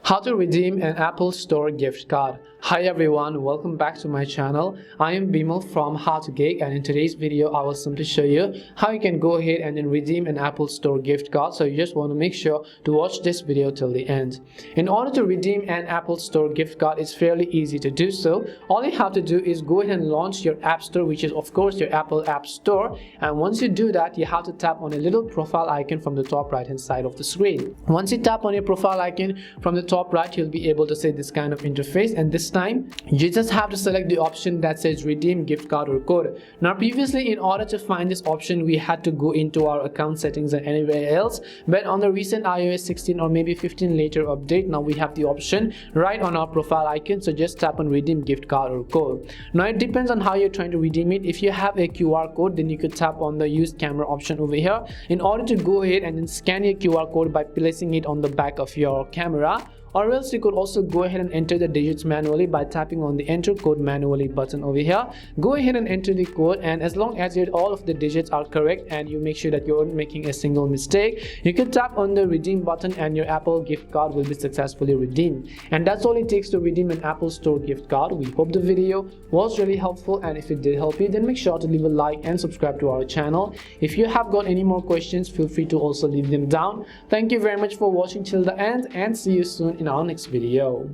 How to redeem an Apple Store gift card. Hi everyone, welcome back to my channel. I am Bimal from How to Geek, and in today's video I will simply show you how you can go ahead and then redeem an Apple Store gift card. So you just want to make sure to watch this video till the end. In order to redeem an Apple Store gift card, it's fairly easy to do so. All you have to do is go ahead and launch your App Store, which is of course your Apple App Store, and once you do that, you have to tap on a little profile icon from the top right hand side of the screen. Once you tap on your profile icon from the top right, you'll be able to see this kind of interface, and this time you just have to select the option that says redeem gift card or code. Now previously, in order to find this option, we had to go into our account settings and anywhere else, but on the recent iOS 16 or maybe 15 later update, now we have the option right on our profile icon. So just tap on redeem gift card or code. Now it depends on how you're trying to redeem it. If you have a QR code, then you could tap on the use camera option over here in order to go ahead and then scan your QR code by placing it on the back of your camera. Or else you could also go ahead and enter the digits manually by tapping on the enter code manually button over here. Go ahead and enter the code, and as long as all of the digits are correct and you make sure that you're not making a single mistake, you can tap on the redeem button and your Apple gift card will be successfully redeemed. And that's all it takes to redeem an Apple Store gift card. We hope the video was really helpful, and if it did help you, then make sure to leave a like and subscribe to our channel. If you have got any more questions, feel free to also leave them down. Thank you very much for watching till the end, and see you soon in our next video.